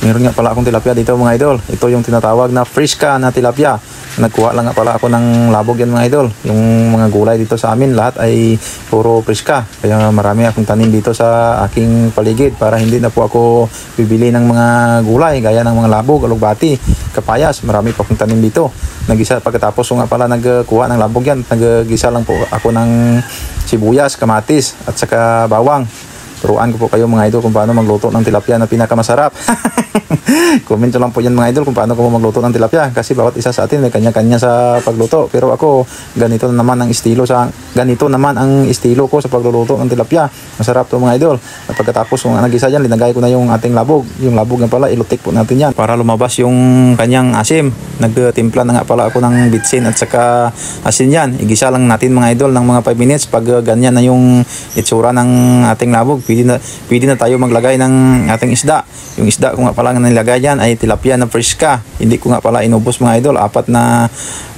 Meron nga pala akong tilapia dito mga idol. Ito yung tinatawag na friska na tilapia. Nagkuha lang nga pala ako ng labog yan mga idol. Yung mga gulay dito sa amin lahat ay puro friska. Kaya marami akong tanim dito sa aking paligid para hindi na po ako bibili ng mga gulay gaya ng mga labog, alugbati, kapayas. Marami pa akong tanim dito. Nagisa pagkatapos nga pala nagkuha ng labog yan. Naggisa lang po ako ng sibuyas, kamatis at saka bawang. Turuan ko po kayo mga idol kung paano magluto ng tilapia na pinakamasarap. Comment nyo lang po yan mga idol kung paano ko magluto ng tilapia. Kasi bawat isa sa atin may kanya-kanya sa pagluto. Pero ako, ganito naman ang estilo ko sa pagluluto ng tilapia. Masarap to mga idol. At pagkatapos kung nagisa yan, linagay ko na yung ating labog. Yung labog nga pala, ilutik po natin yan para lumabas yung kanyang asim. Nagtimpla na nga pala ako ng bitsin at saka asin yan. Igisa lang natin mga idol ng mga 5 minutes. Pag ganyan na yung itsura ng ating labog, pwede na tayo maglagay ng ating isda. Yung isda ko nga pala nilagay dyan ay tilapia na friska. Hindi ko nga pala inubos mga idol. 4 na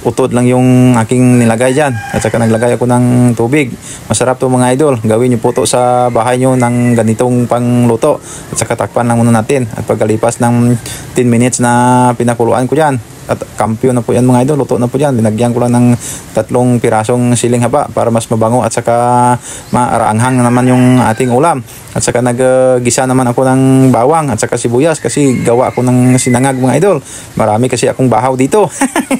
utod lang yung aking nilagay dyan. At saka naglagay ako ng tubig. Masarap to mga idol. Gawin nyo po to sa bahay nyo ng ganitong pangluto. At saka takpan lang muna natin. At pagkalipas ng 10 minutes na pinakuluan ko dyan, at kampiyon na po yan mga idol, luto na po yan. Linagyan ko lang ng 3 pirasong siling haba para mas mabango at saka maaraanghang na naman yung ating ulam. At saka naggisa naman ako ng bawang at saka sibuyas kasi gawa ako ng sinangag mga idol. Marami kasi akong bahaw dito.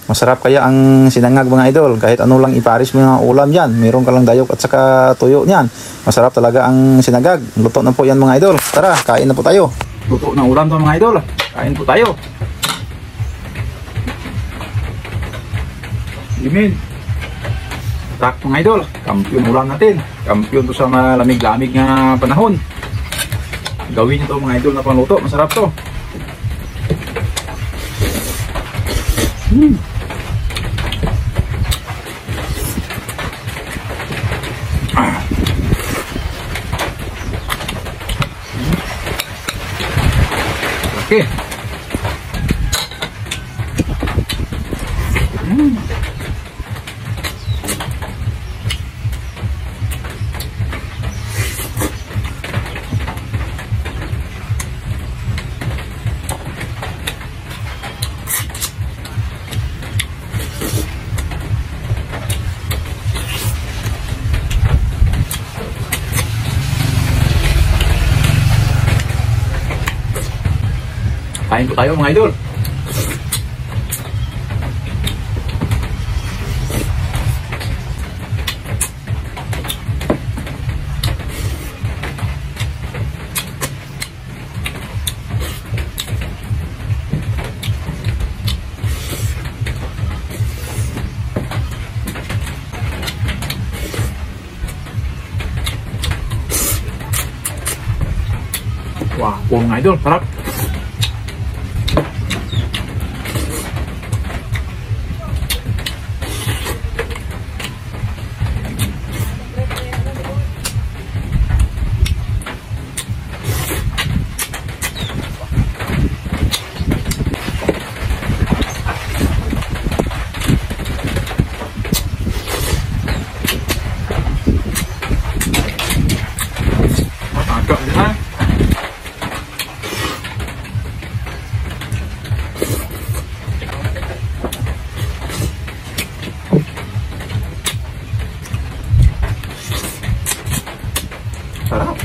Masarap kaya ang sinangag mga idol. Kahit ano lang iparis mo yung ulam yan. Meron ka lang dayok at saka tuyo niyan. Masarap talaga ang sinangag. Luto na po yan mga idol. Tara, kain na po tayo. Luto na ulam to mga idol. Kain po tayo. Limin. Tak mga idol, kampiyon ulam natin. Kampiyon to sa malamig-lamig na panahon. Gawin nyo to mga idol na pangluto. Masarap to. Okay. Kain po tayo mga idol. Wah, po mga idol, sarap. Sarap.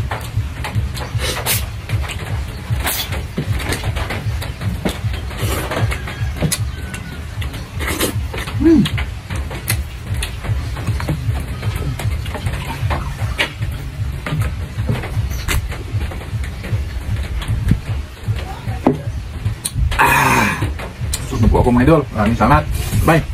Susunod po ako mga idol. Maraming salamat. Bye.